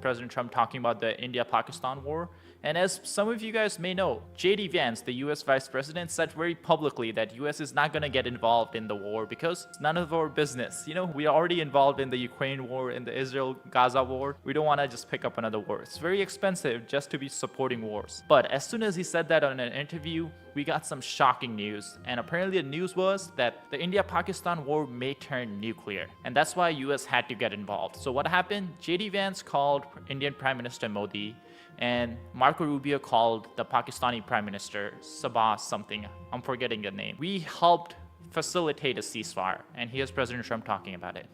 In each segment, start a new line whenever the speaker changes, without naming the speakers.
President Trump talking about the India-Pakistan war. And as some of you guys may know, JD Vance, the US Vice President, said very publicly that US is not going to get involved in the war because it's none of our business. You know, we are already involved in the Ukraine war, in the Israel-Gaza war. We don't want to just pick up another war. It's very expensive just to be supporting wars. But as soon as he said that on an interview, we got some shocking news. And apparently the news was that the India-Pakistan war may turn nuclear. And that's why US had to get involved. So what happened? JD Vance called Indian Prime Minister Modi, and Marco Rubio called the Pakistani Prime Minister, Sabah something, I'm forgetting the name. We helped facilitate a ceasefire, and here's President Trump talking about it.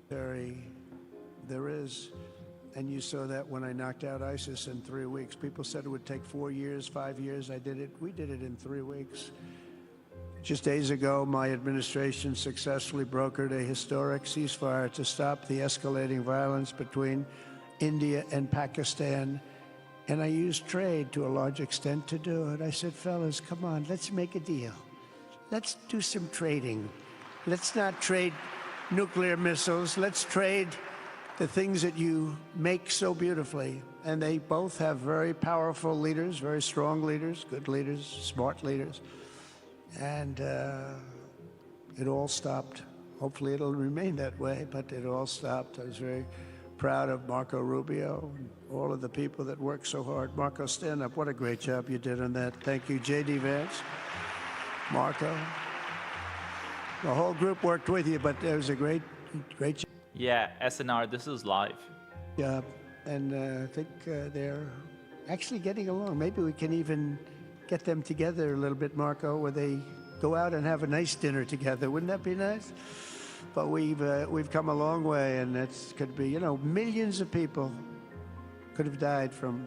There is, and you saw that when I knocked out ISIS in 3 weeks. People said it would take 4 years, 5 years. We did it in 3 weeks. Just days ago, my administration successfully brokered a historic ceasefire to stop the escalating violence between India and Pakistan. And I used trade to a large extent to do it. I said, fellas, come on, let's make a deal. Let's do some trading. Let's not trade nuclear missiles. Let's trade the things that you make so beautifully. And they both have very powerful leaders, very strong leaders, good leaders, smart leaders. And it all stopped. Hopefully it'll remain that way, but it all stopped. I was very proud of Marco Rubio and all of the people that worked so hard. Marco, stand up. What a great job you did on that. Thank you, J.D. Vance, Marco. The whole group worked with you, but it was a great job.
Yeah, SNR, this is live.
Yeah, and I think they're actually getting along. Maybe we can even get them together a little bit, Marco, where they go out and have a nice dinner together. Wouldn't that be nice? But we've come a long way, and it could be, you know, millions of people could have died from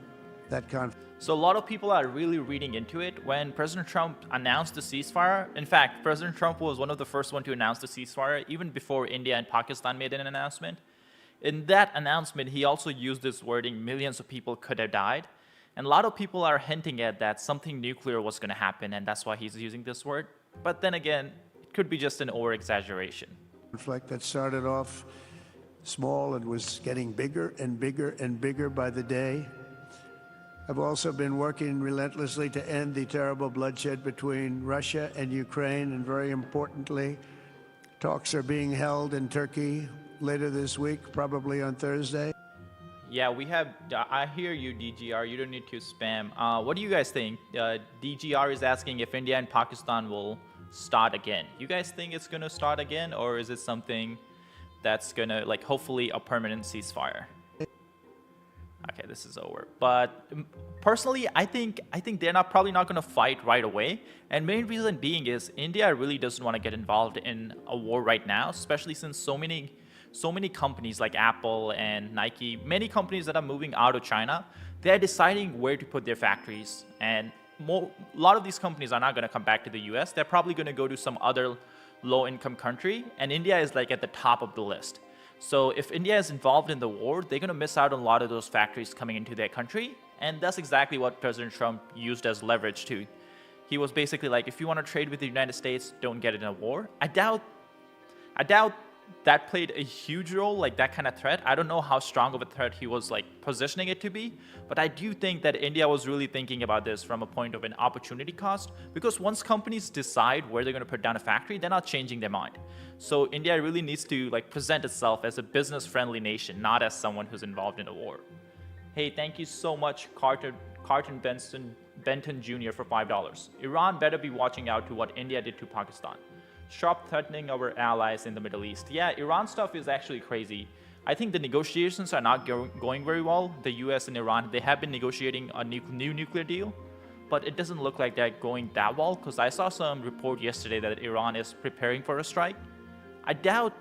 that conflict.
So a lot of people are really reading into it. When President Trump announced the ceasefire, in fact, President Trump was one of the first to announce the ceasefire, even before India and Pakistan made an announcement. In that announcement, he also used this wording, millions of people could have died. And a lot of people are hinting at that something nuclear was going to happen, and that's why he's using this word. But then again, it could be just an over-exaggeration.
Conflict that started off small and was getting bigger and bigger and bigger by the day. I've also been working relentlessly to end the terrible bloodshed between Russia and Ukraine, and very importantly, talks are being held in Turkey later this week, probably on Thursday.
Yeah, I hear you, DGR. You don't need to spam. What do you guys think? DGR is asking if India and Pakistan will start again. You guys think it's going to start again, or is it something that's going to, like, hopefully a permanent ceasefire? Okay, this is over. But personally, I think they're probably not going to fight right away. And main reason being is India really doesn't want to get involved in a war right now, especially since so many companies like Apple and Nike, many companies that are moving out of China, they're deciding where to put their factories. And a lot of these companies are not going to come back to the US. They're probably going to go to some other low-income country. And India is like at the top of the list. So if India is involved in the war, they're going to miss out on a lot of those factories coming into their country. And that's exactly what President Trump used as leverage too. He was basically like, if you want to trade with the United States, don't get in a war. I doubt that played a huge role, like that kind of threat. I don't know how strong of a threat he was like positioning it to be, but I do think that India was really thinking about this from a point of an opportunity cost, because once companies decide where they're going to put down a factory, they're not changing their mind. So India really needs to like present itself as a business-friendly nation, not as someone who's involved in a war. Hey, thank you so much, Carton Benton Jr. for $5. Iran better be watching out to what India did to Pakistan. Stop threatening our allies in the Middle East. Yeah, Iran stuff is actually crazy. I think the negotiations are not going very well. The US and Iran, they have been negotiating a new nuclear deal, but it doesn't look like they're going that well, because I saw some report yesterday that Iran is preparing for a strike. I doubt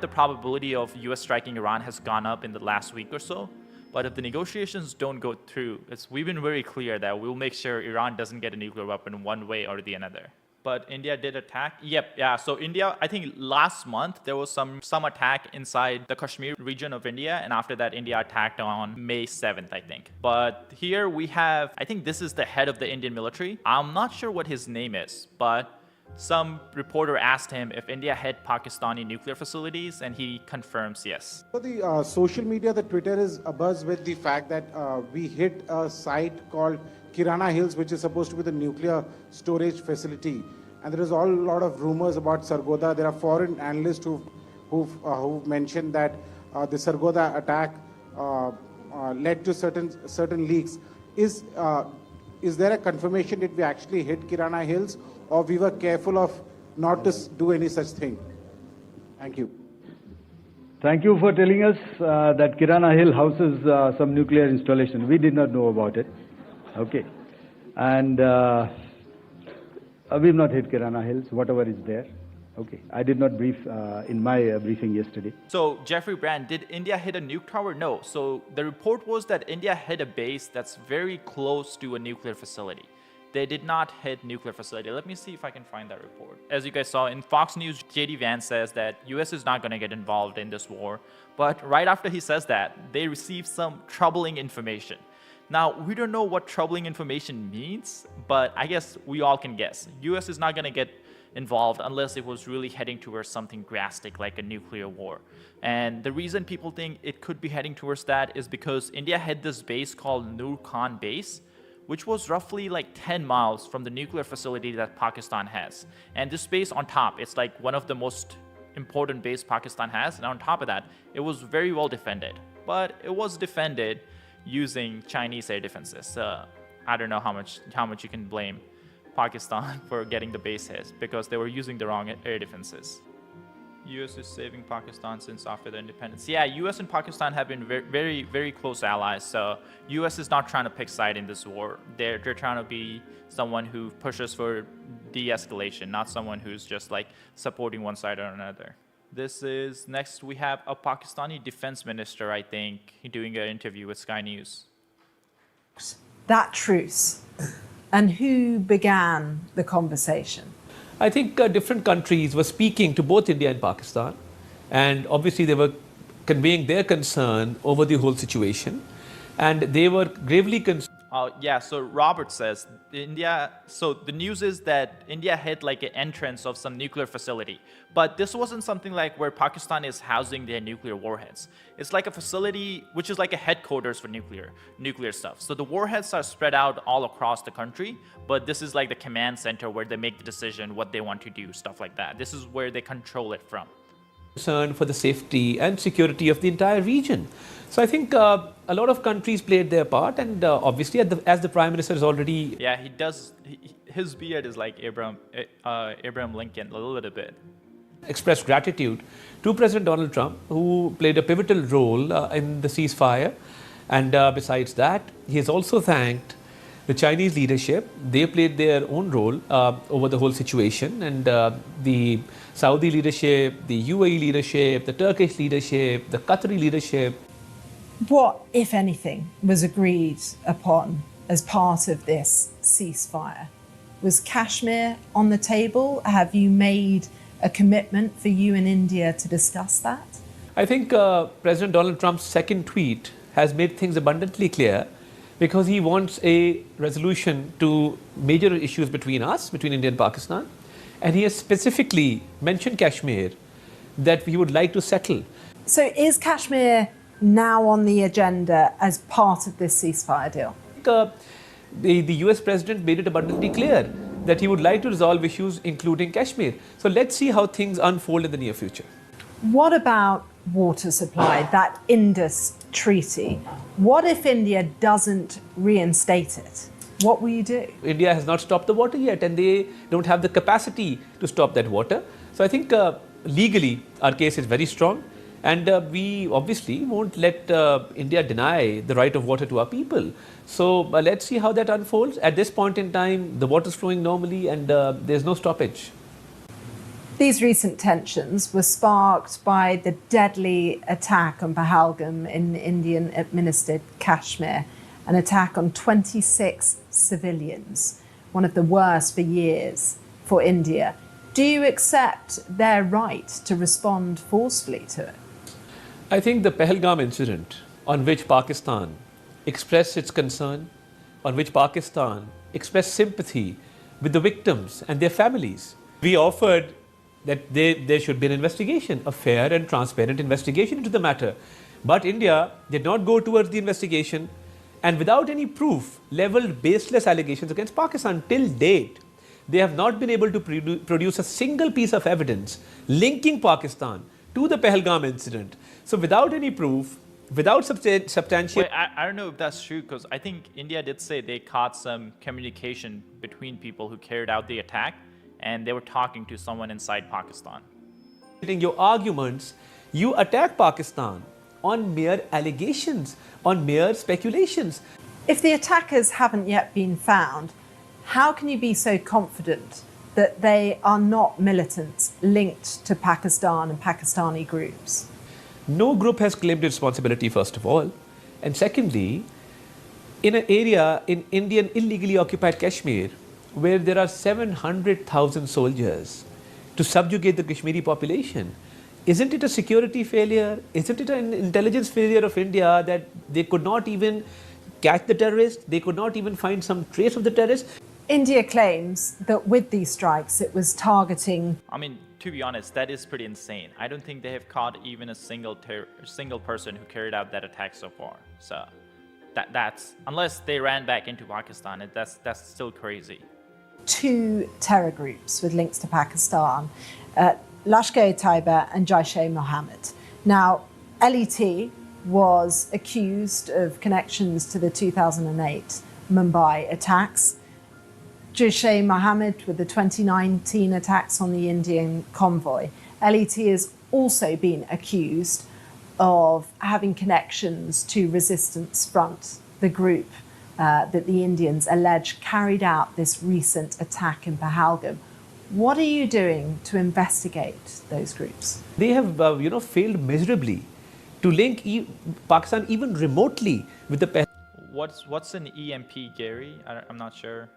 the probability of US striking Iran has gone up in the last week or so, but if the negotiations don't go through, we've been very clear that we'll make sure Iran doesn't get a nuclear weapon one way or the other. But India did attack. Yeah. So India, I think last month there was some attack inside the Kashmir region of India, and after that India attacked on May 7th, I think. But here we have, I think this is the head of the Indian military. I'm not sure what his name is, but Some reporter asked him if India hit Pakistani nuclear facilities, and he confirms yes.
So the social media, the Twitter is abuzz with the fact that we hit a site called Kirana Hills, which is supposed to be the nuclear storage facility. And there is a lot of rumors about Sargodha. There are foreign analysts who've mentioned that the Sargodha attack led to certain leaks. Is there a confirmation that we actually hit Kirana Hills, or we were careful of not to do any such thing? Thank you.
Thank you for telling us that Kirana Hill houses some nuclear installation. We did not know about it. Okay. And we've not hit Kirana Hills, whatever is there. Okay. I did not brief in my briefing yesterday.
So, Jeffrey Brand, did India hit a nuke tower? No. So, the report was that India hit a base that's very close to a nuclear facility. They did not hit nuclear facility. Let me see if I can find that report. As you guys saw in Fox News, JD Vance says that US is not going to get involved in this war. But right after he says that, they received some troubling information. Now, we don't know what troubling information means, but I guess we all can guess. US is not going to get involved unless it was really heading towards something drastic like a nuclear war. And the reason people think it could be heading towards that is because India had this base called Nur Khan base, which was roughly like 10 miles from the nuclear facility that Pakistan has. And this base on top, it's like one of the most important base Pakistan has. And on top of that, it was very well defended. But it was defended using Chinese air defenses. I don't know how much you can blame Pakistan for getting the base hit, because they were using the wrong air defenses. US is saving Pakistan since after the independence. Yeah, US and Pakistan have been very, very close allies. So US is not trying to pick side in this war. They're trying to be someone who pushes for de-escalation, not someone who's just like supporting one side or another. This is next. We have a Pakistani defense minister, I think, doing an interview with Sky News.
That truce, and who began the conversation?
I think different countries were speaking to both India and Pakistan, and obviously they were conveying their concern over the whole situation, and they were gravely concerned.
Yeah, so Robert says so the news is that India hit like an entrance of some nuclear facility, but this wasn't something like where Pakistan is housing their nuclear warheads. It's like a facility which is like a headquarters for nuclear stuff. So the warheads are spread out all across the country, but this is like the command center where they make the decision what they want to do, stuff like that. This is where they control it from.
Concern for the safety and security of the entire region. So I think a lot of countries played their part, and obviously as the Prime Minister is already...
Yeah, he does. His beard is like Abraham Lincoln a little bit.
Expressed gratitude to President Donald Trump, who played a pivotal role in the ceasefire. And besides that, he has also thanked the Chinese leadership. They played their own role over the whole situation, and the Saudi leadership, the UAE leadership, the Turkish leadership, the Qatari leadership.
What, if anything, was agreed upon as part of this ceasefire? Was Kashmir on the table? Have you made a commitment for you and India to discuss that?
I think President Donald Trump's second tweet has made things abundantly clear, because he wants a resolution to major issues between us, between India and Pakistan. And he has specifically mentioned Kashmir, that he would like to settle.
So is Kashmir now on the agenda as part of this ceasefire deal?
The US President made it abundantly clear that he would like to resolve issues including Kashmir. So let's see how things unfold in the near future.
What about water supply, that Indus Treaty? What if India doesn't reinstate it? What will you do?
India has not stopped the water yet, and they don't have the capacity to stop that water. So I think legally our case is very strong, and we obviously won't let India deny the right of water to our people. So let's see how that unfolds. At this point in time, the water is flowing normally, and there's no stoppage.
These recent tensions were sparked by the deadly attack on Pahalgam in Indian-administered Kashmir, an attack on 26 civilians, one of the worst for years for India. Do you accept their right to respond forcefully to it?
I think the Pahalgam incident, on which Pakistan expressed its concern, on which Pakistan expressed sympathy with the victims and their families, We offered that there should be an investigation, a fair and transparent investigation into the matter. But India did not go towards the investigation, and without any proof, leveled baseless allegations against Pakistan. Till date, they have not been able to produce a single piece of evidence linking Pakistan to the Pahalgam incident. So without any proof, without substantial...
Wait, I don't know if that's true, because I think India did say they caught some communication between people who carried out the attack, and they were talking to someone inside Pakistan.
Your arguments, you attack Pakistan on mere allegations, on mere speculations.
If the attackers haven't yet been found, how can you be so confident that they are not militants linked to Pakistan and Pakistani groups?
No group has claimed responsibility, first of all. And secondly, in an area in Indian illegally occupied Kashmir, where there are 700,000 soldiers to subjugate the Kashmiri population, isn't it a security failure? Isn't it an intelligence failure of India that they could not even catch the terrorists? They could not even find some trace of the terrorists?
India claims that with these strikes it was targeting...
I mean, to be honest, that is pretty insane. I don't think they have caught even a single person who carried out that attack so far. So that's unless they ran back into Pakistan, that's still crazy.
2 terror groups with links to Pakistan, Lashkar-e-Taiba and Jaish-e-Mohammed. Now, LET was accused of connections to the 2008 Mumbai attacks. Jaish-e-Mohammed with the 2019 attacks on the Indian convoy. LET has also been accused of having connections to Resistance Front, the group that the Indians allege carried out this recent attack in Pahalgam. What are you doing to investigate those groups?
They have, failed miserably to link Pakistan even remotely with the
What's an EMP, Gary? I'm not sure.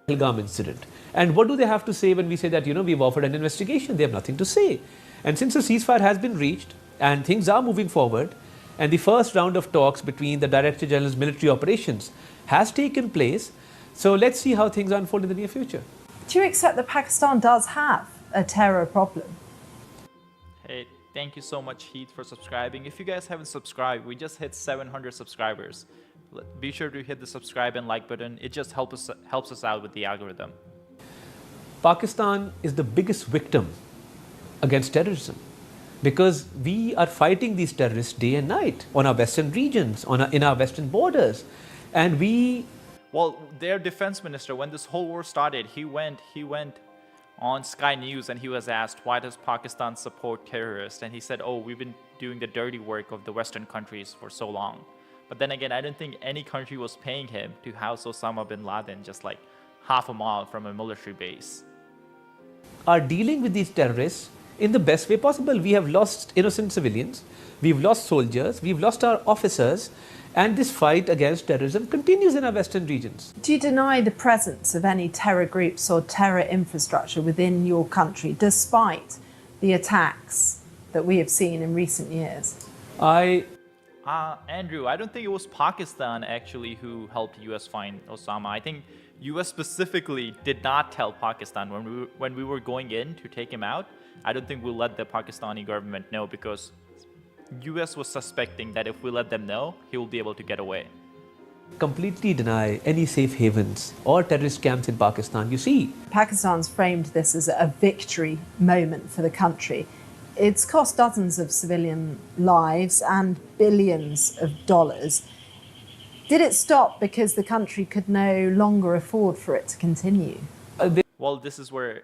Pahalgam incident. And what do they have to say when we say that, we've offered an investigation? They have nothing to say. And since a ceasefire has been reached and things are moving forward, and the first round of talks between the Director General's military operations has taken place, so let's see how things unfold in the near future.
Do you accept that Pakistan does have a terror problem?
Hey, thank you so much, Heath, for subscribing. If you guys haven't subscribed, we just hit 700 subscribers. Be sure to hit the subscribe and like button. It just helps us out with the algorithm.
Pakistan is the biggest victim against terrorism because we are fighting these terrorists day and night on our western regions, in our western borders. And
well, their defense minister, when this whole war started, he went on Sky News and he was asked, why does Pakistan support terrorists? And he said, oh, we've been doing the dirty work of the Western countries for so long. But then again, I don't think any country was paying him to house Osama bin Laden just like half a mile from a military base.
Are dealing with these terrorists in the best way possible. We have lost innocent civilians, we've lost soldiers, we've lost our officers, and this fight against terrorism continues in our western regions.
Do you deny the presence of any terror groups or terror infrastructure within your country, despite the attacks that we have seen in recent years?
Andrew, I don't think it was Pakistan actually who helped US find Osama. I think US specifically did not tell Pakistan when we were going in to take him out. I don't think we'll let the Pakistani government know because US was suspecting that if we let them know, he will be able to get away.
Completely deny any safe havens or terrorist camps in Pakistan. You see,
Pakistan's framed this as a victory moment for the country. It's cost dozens of civilian lives and billions of dollars. Did it stop because the country could no longer afford for it to continue?
Well, this is where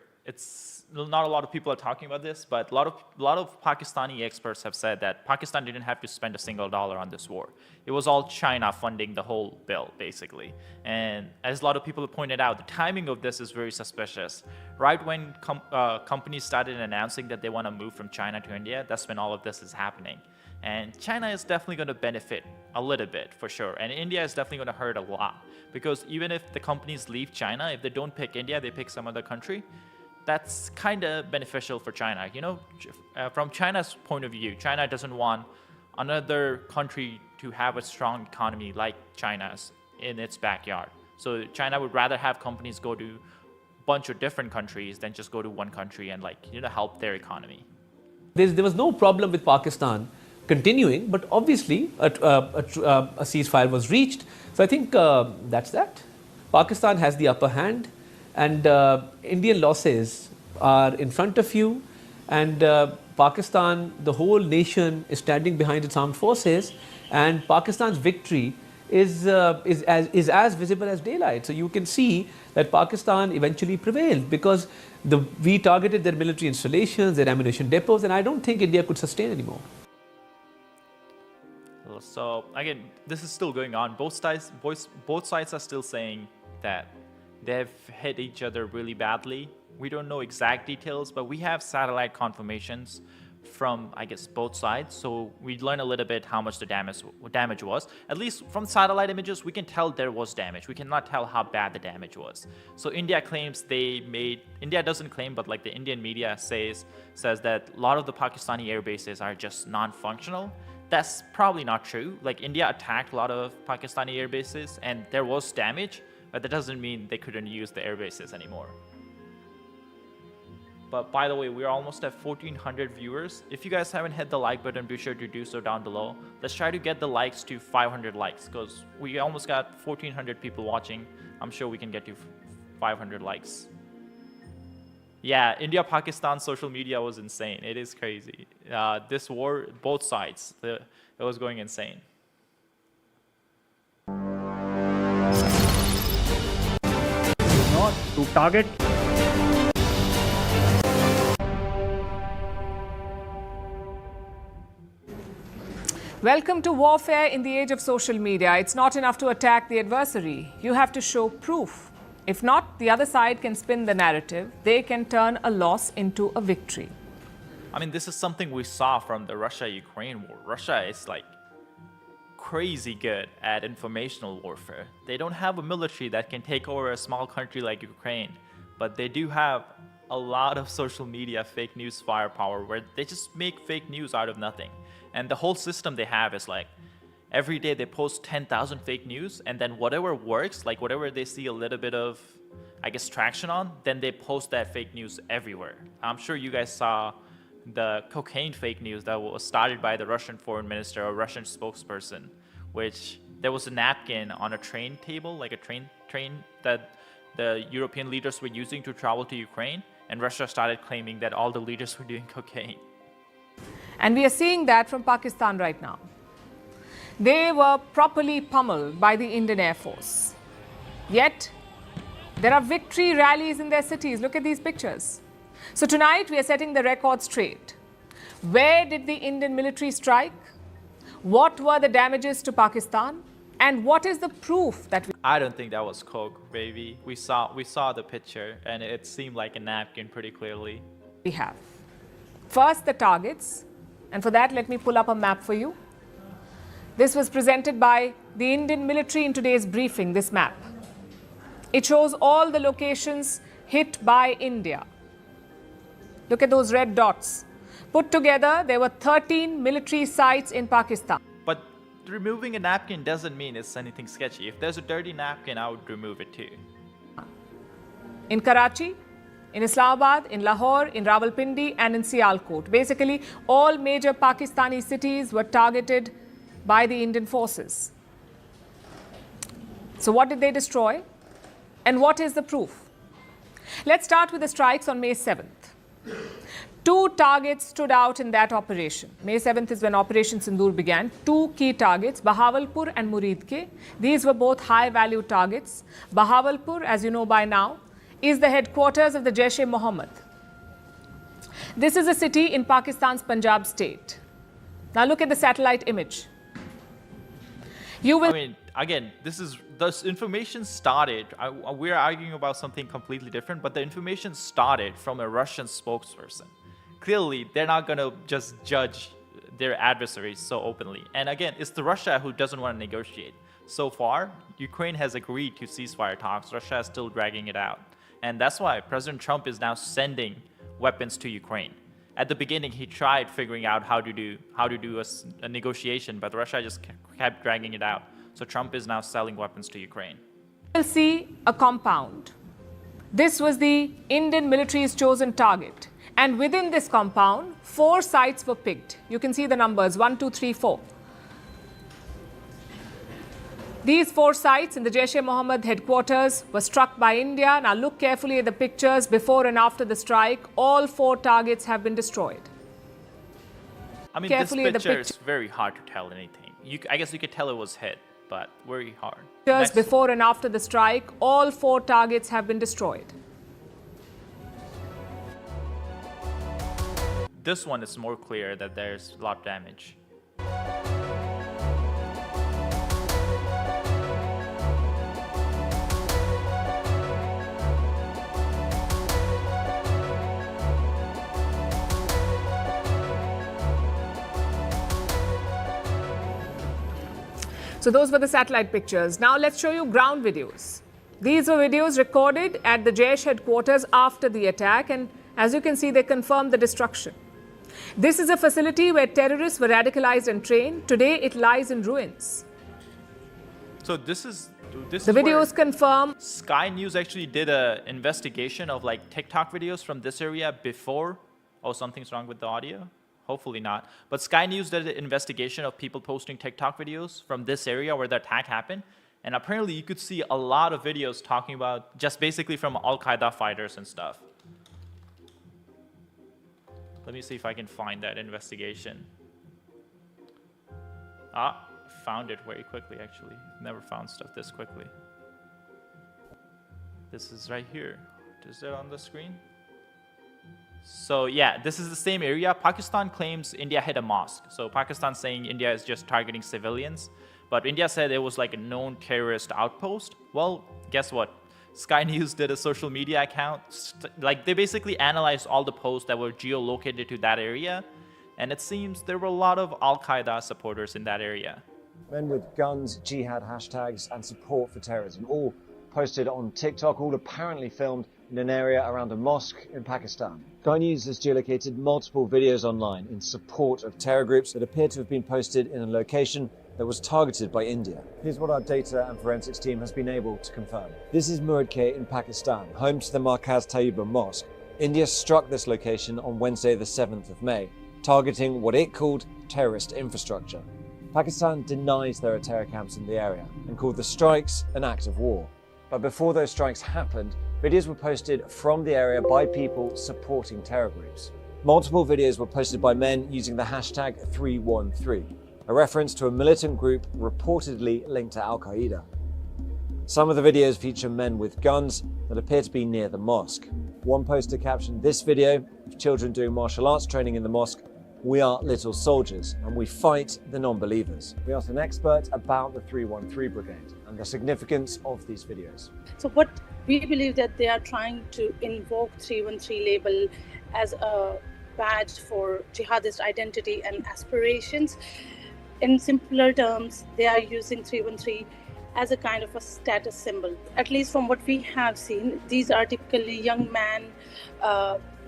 not a lot of people are talking about this, but a lot of Pakistani experts have said that Pakistan didn't have to spend a single dollar on this war. It was all China funding the whole bill, basically. And as a lot of people have pointed out, the timing of this is very suspicious. Right when companies started announcing that they want to move from China to India, that's when all of this is happening. And China is definitely going to benefit a little bit, for sure. And India is definitely going to hurt a lot. Because even if the companies leave China, if they don't pick India, they pick some other country, that's kind of beneficial for China. From China's point of view, China doesn't want another country to have a strong economy like China's in its backyard. So China would rather have companies go to bunch of different countries than just go to one country and help their economy.
There was no problem with Pakistan continuing, but obviously a ceasefire was reached. So I think that's that. Pakistan has the upper hand, and Indian losses are in front of you, and Pakistan, the whole nation, is standing behind its armed forces, and Pakistan's victory is as visible as daylight. So you can see that Pakistan eventually prevailed because we targeted their military installations, their ammunition depots, and I don't think India could sustain anymore.
So again, this is still going on. Both sides are still saying that they've hit each other really badly. We don't know exact details, but we have satellite confirmations from, I guess, both sides. So we learn a little bit how much the damage was. At least from satellite images, we can tell there was damage. We cannot tell how bad the damage was. So India claims India doesn't claim, but like the Indian media says that a lot of the Pakistani air bases are just non-functional. That's probably not true. Like, India attacked a lot of Pakistani air bases and there was damage, but that doesn't mean they couldn't use the air bases anymore. But by the way, we're almost at 1,400 viewers. If you guys haven't hit the like button, be sure to do so down below. Let's try to get the likes to 500 likes because we almost got 1,400 people watching. I'm sure we can get to 500 likes. Yeah, India-Pakistan social media was insane. It is crazy. This war, both sides, it was going insane.
Not to target.
Welcome to warfare in the age of social media. It's not enough to attack the adversary. You have to show proof. If not, the other side can spin the narrative. They can turn a loss into a victory.
I mean, this is something we saw from the Russia-Ukraine war. Russia is like crazy good at informational warfare. They don't have a military that can take over a small country like Ukraine, but they do have a lot of social media fake news firepower where they just make fake news out of nothing. And the whole system they have is like, every day they post 10,000 fake news, and then whatever works, like whatever they see a little bit of, I guess, traction on, then they post that fake news everywhere. I'm sure you guys saw the cocaine fake news that was started by the Russian foreign minister or Russian spokesperson, which there was a napkin on a train table, like a train that the European leaders were using to travel to Ukraine, and Russia started claiming that all the leaders were doing cocaine.
And we are seeing that from Pakistan right now. They were properly pummeled by the Indian Air Force. Yet, there are victory rallies in their cities. Look at these pictures. So tonight, we are setting the record straight. Where did the Indian military strike? What were the damages to Pakistan? And what is the proof that
I don't think that was coke, baby. We saw the picture, and it seemed like a napkin pretty clearly.
we have? First, the targets. And for that, let me pull up a map for you. This was presented by the Indian military in today's briefing, this map. It shows all the locations hit by India. Look at those red dots. Put together, there were 13 military sites in Pakistan.
But removing a napkin doesn't mean it's anything sketchy. If there's a dirty napkin, I would remove it too.
In Karachi, in Islamabad, in Lahore, in Rawalpindi, and in Sialkot. Basically, all major Pakistani cities were targeted by the Indian forces. So what did they destroy? And what is the proof? Let's start with the strikes on May 7th. 2 targets stood out in that operation. May 7th is when Operation Sindoor began. 2 key targets, Bahawalpur and Muridke. These were both high-value targets. Bahawalpur, as you know by now, is the headquarters of the Jaish-e-Mohammed. This is a city in Pakistan's Punjab state. Now look at the satellite image. You will...
I mean, again, this information started, we're arguing about something completely different, but the information started from a Russian spokesperson. Clearly, they're not going to just judge their adversaries so openly. And again, it's the Russia who doesn't want to negotiate. So far, Ukraine has agreed to ceasefire talks. Russia is still dragging it out. And that's why President Trump is now sending weapons to Ukraine. At the beginning, he tried figuring out how to do a negotiation, but Russia just kept dragging it out. So Trump is now selling weapons to Ukraine.
will see a compound. This was the Indian military's chosen target. And within this compound, 4 sites were picked. You can see the numbers 1, 2, 3, 4. These 4 sites in the Jaish-e-Mohammed headquarters were struck by India. Now look carefully at the pictures before and after the strike. All 4 targets have been destroyed.
I mean,
Carefully
this picture is very hard to tell anything. I guess you could tell it was hit, but very hard.
Just before and after the strike, all 4 targets have been destroyed.
This one is more clear that there's a lot of damage.
So those were the satellite pictures. Now let's show you ground videos. These were videos recorded at the Jaish headquarters after the attack, and as you can see, they confirm the destruction. This is a facility where terrorists were radicalized and trained. Today, it lies in ruins.
So this is
the videos confirm.
Sky News actually did an investigation of like TikTok videos from this area before. Oh, something's wrong with the audio. Hopefully not. But Sky News did an investigation of people posting TikTok videos from this area where the attack happened. And apparently you could see a lot of videos talking about just basically from Al-Qaeda fighters and stuff. Let me see if I can find that investigation. Found it very quickly actually. Never found stuff this quickly. This is right here. Is it on the screen? So yeah, this is the same area. Pakistan claims India hit a mosque. So Pakistan saying India is just targeting civilians. But India said it was like a known terrorist outpost. Well, guess what? Sky News did a social media account. Like they basically analyzed all the posts that were geolocated to that area. And it seems there were a lot of Al-Qaeda supporters in that area.
Men with guns, jihad hashtags, and support for terrorism, all posted on TikTok, all apparently filmed in an area around a mosque in Pakistan. Sky News has geolocated multiple videos online in support of terror groups that appear to have been posted in a location that was targeted by India. Here's what our data and forensics team has been able to confirm. This is Muradkeh in Pakistan, home to the Markaz Tayyiba Mosque. India struck this location on Wednesday the 7th of May, targeting what it called terrorist infrastructure. Pakistan denies there are terror camps in the area and called the strikes an act of war. But before those strikes happened, videos were posted from the area by people supporting terror groups. Multiple videos were posted by men using the hashtag 313, a reference to a militant group reportedly linked to Al-Qaeda. Some of the videos feature men with guns that appear to be near the mosque. One poster captioned this video of children doing martial arts training in the mosque, "We are little soldiers and we fight the non-believers." We asked an expert about the 313 Brigade and the significance of these videos.
So what we believe that they are trying to invoke 313 label as a badge for jihadist identity and aspirations. In simpler terms, they are using 313 as a kind of a status symbol. At least from what we have seen, these are typically young men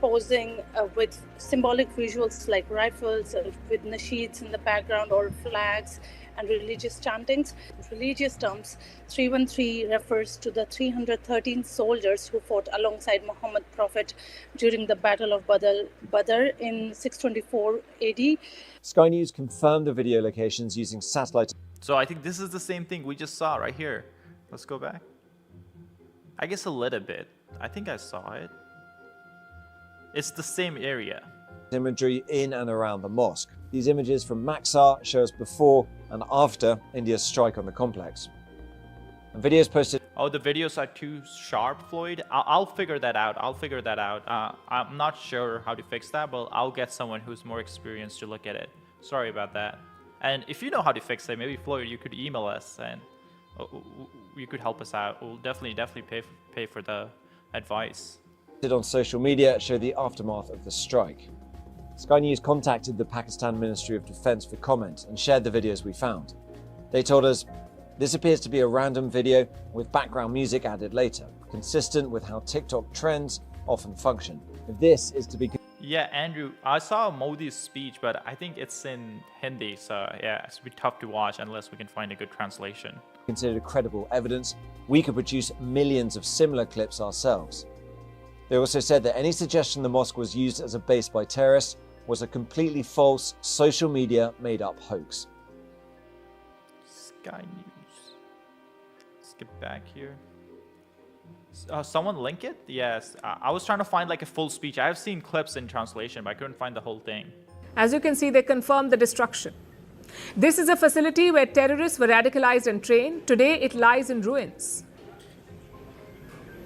posing with symbolic visuals like rifles, with nasheeds in the background or flags and religious chantings. In religious terms, 313 refers to the 313 soldiers who fought alongside Muhammad Prophet during the Battle of Badr in 624 AD.
Sky News confirmed the video locations using satellite.
So I think this is the same thing we just saw right here. Let's go back. I guess a little bit. I think I saw it. It's the same area.
Imagery in and around the mosque. These images from Maxar show us before and after India's strike on the complex. And videos posted.
Oh, the videos are too sharp, Floyd. I'll figure that out. I'm not sure how to fix that, but I'll get someone who's more experienced to look at it. Sorry about that. And if you know how to fix it, maybe Floyd, you could email us and you could help us out. We'll definitely pay for the advice.
On social media show the aftermath of the strike. Sky News contacted the Pakistan Ministry of Defense for comment and shared the videos we found. They told us, "This appears to be a random video with background music added later, consistent with how TikTok trends often function. If this is to be..."
Yeah, Andrew, I saw Modi's speech, but I think it's in Hindi, so yeah, it's a bit tough to watch unless we can find a good translation.
Considered credible evidence, we could produce millions of similar clips ourselves. They also said that any suggestion the mosque was used as a base by terrorists was a completely false, social media made-up hoax.
Sky News. Let's get back here. Someone link it? Yes. I was trying to find like a full speech. I've seen clips in translation, but I couldn't find the whole thing.
As you can see, they confirmed the destruction. This is a facility where terrorists were radicalized and trained. Today, it lies in ruins.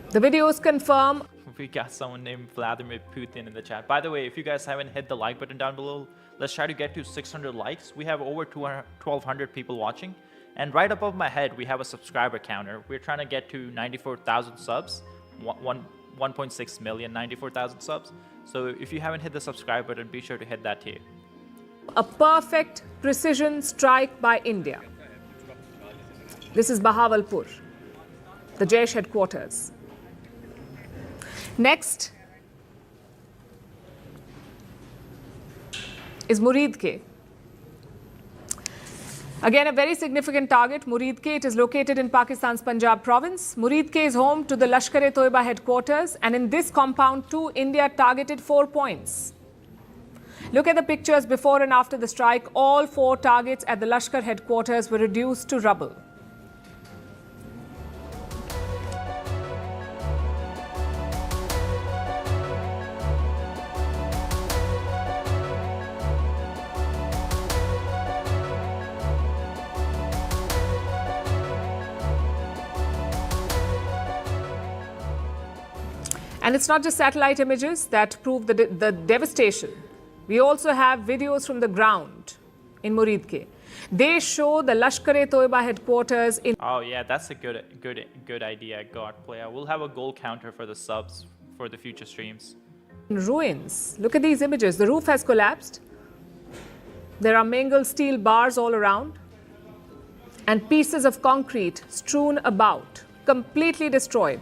The videos confirm.
We got someone named Vladimir Putin in the chat. By the way, if you guys haven't hit the like button down below, let's try to get to 600 likes. We have over 1,200 people watching. And right above my head, we have a subscriber counter. We're trying to get to 94,000 subs. 1.6 million, 94,000 subs. So if you haven't hit the subscribe button, be sure to hit that too.
A perfect precision strike by India. This is Bahawalpur, the Jaish headquarters. Next is Muridke. Again, a very significant target, Muridke. It is located in Pakistan's Punjab province. Muridke is home to the Lashkar-e-Toiba headquarters, and in this compound too, India targeted 4 points. Look at the pictures before and after the strike. All 4 targets at the Lashkar headquarters were reduced to rubble. And it's not just satellite images that prove the devastation. We also have videos from the ground in Muridke. They show the Lashkar-e-Toiba headquarters in...
Oh yeah, that's a good idea, God Player. We'll have a goal counter for the subs for the future streams.
ruins. Look at these images. The roof has collapsed. There are mangled steel bars all around and pieces of concrete strewn about, completely destroyed.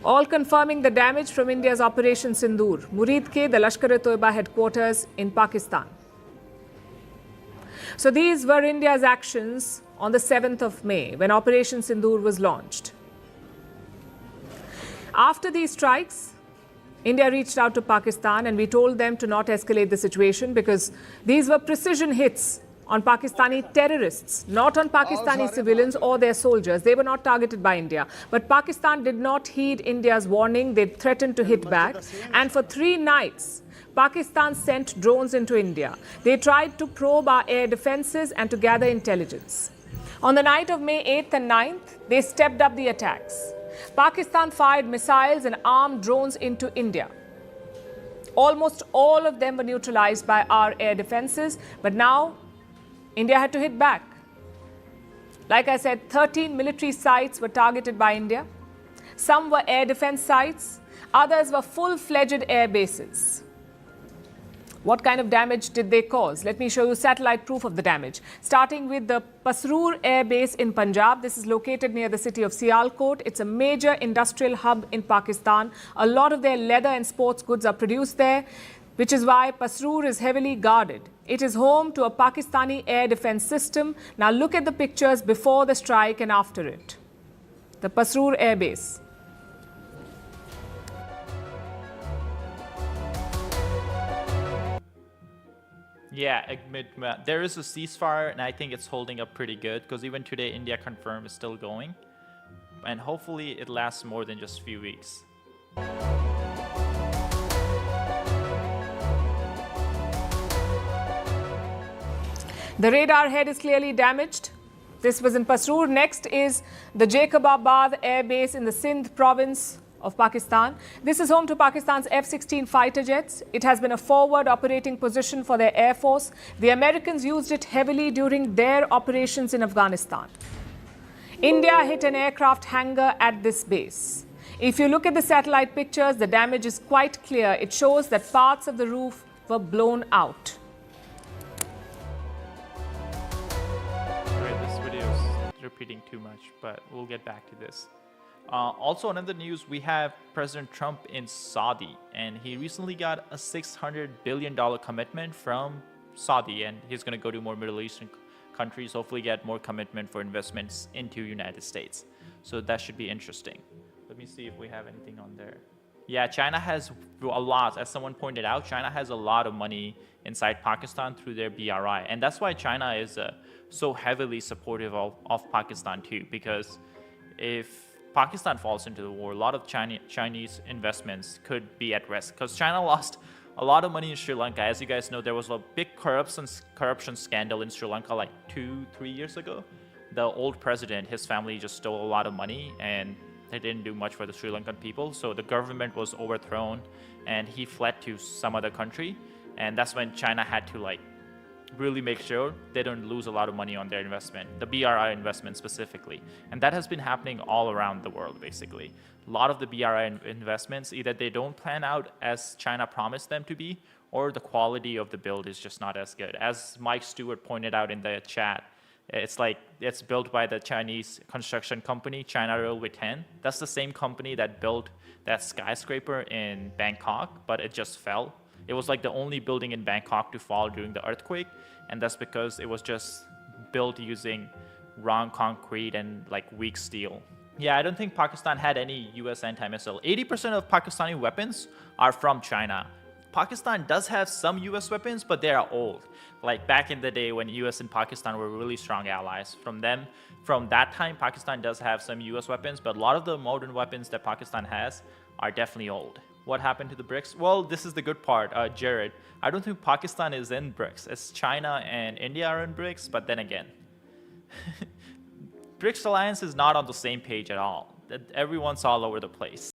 All confirming the damage from India's Operation Sindoor, Muridke, the Lashkar-e-Toiba headquarters in Pakistan. So these were India's actions on the 7th of May when Operation Sindoor was launched. After these strikes, India reached out to Pakistan and we told them to not escalate the situation because these were precision hits on Pakistani terrorists, not on Pakistani civilians or their soldiers. They were not targeted by India. But Pakistan did not heed India's warning. They threatened to hit back. And for 3 nights, Pakistan sent drones into India. They tried to probe our air defenses and to gather intelligence. On the night of May 8th and 9th, they stepped up the attacks. Pakistan fired missiles and armed drones into India. Almost all of them were neutralized by our air defenses, but now India had to hit back. Like I said, 13 military sites were targeted by India. Some were air defense sites, others were full-fledged air bases. What kind of damage did they cause? Let me show you satellite proof of the damage. Starting with the Pasroor Air Base in Punjab. This is located near the city of Sialkot. It's a major industrial hub in Pakistan. A lot of their leather and sports goods are produced there, which is why Pasroor is heavily guarded. It is home to a Pakistani air defense system. Now look at the pictures before the strike and after it. The Pasroor Air Base.
Yeah, admit there is a ceasefire and I think it's holding up pretty good because even today India confirmed is still going. And hopefully it lasts more than just a few weeks.
The radar head is clearly damaged. This was in Pasroor. Next is the Jacobabad Air Base in the Sindh province of Pakistan. This is home to Pakistan's F-16 fighter jets. It has been a forward operating position for their air force. The Americans used it heavily during their operations in Afghanistan. India hit an aircraft hangar at this base. If you look at the satellite pictures, the damage is quite clear. It shows that parts of the roof were blown out.
This video is repeating too much, but we'll get back to this. Also, another news, we have President Trump in Saudi, and he recently got a $600 billion commitment from Saudi, and he's going to go to more Middle Eastern countries, hopefully get more commitment for investments into United States. So that should be interesting. Let me see if we have anything on there. Yeah, China has a lot, as someone pointed out, China has a lot of money inside Pakistan through their BRI. And that's why China is so heavily supportive of Pakistan too, because if Pakistan falls into the war, a lot of Chinese investments could be at risk, because China lost a lot of money in Sri Lanka. As you guys know, there was a big corruption scandal in Sri Lanka like 2-3 years ago. The old president, his family just stole a lot of money, and they didn't do much for the Sri Lankan people. So the government was overthrown and he fled to some other country. And that's when China had to like really make sure they don't lose a lot of money on their investment, the BRI investment specifically. And that has been happening all around the world, basically. A lot of the BRI investments, either they don't plan out as China promised them to be, or the quality of the build is just not as good. As Mike Stewart pointed out in the chat, it's like it's built by the Chinese construction company, China Railway 10. That's the same company that built that skyscraper in Bangkok, but it just fell. It was like the only building in Bangkok to fall during the earthquake, and that's because it was just built using wrong concrete and like weak steel. Yeah, I don't think Pakistan had any US anti-missile. 80% of Pakistani weapons are from China. Pakistan does have some US weapons, but they are old. Like back in the day when US and Pakistan were really strong allies. From that time, Pakistan does have some US weapons, but a lot of the modern weapons that Pakistan has are definitely old. What happened to the BRICS? Well, this is the good part, Jared. I don't think Pakistan is in BRICS. It's China and India are in BRICS, but then again, BRICS alliance is not on the same page at all. Everyone's all over the place.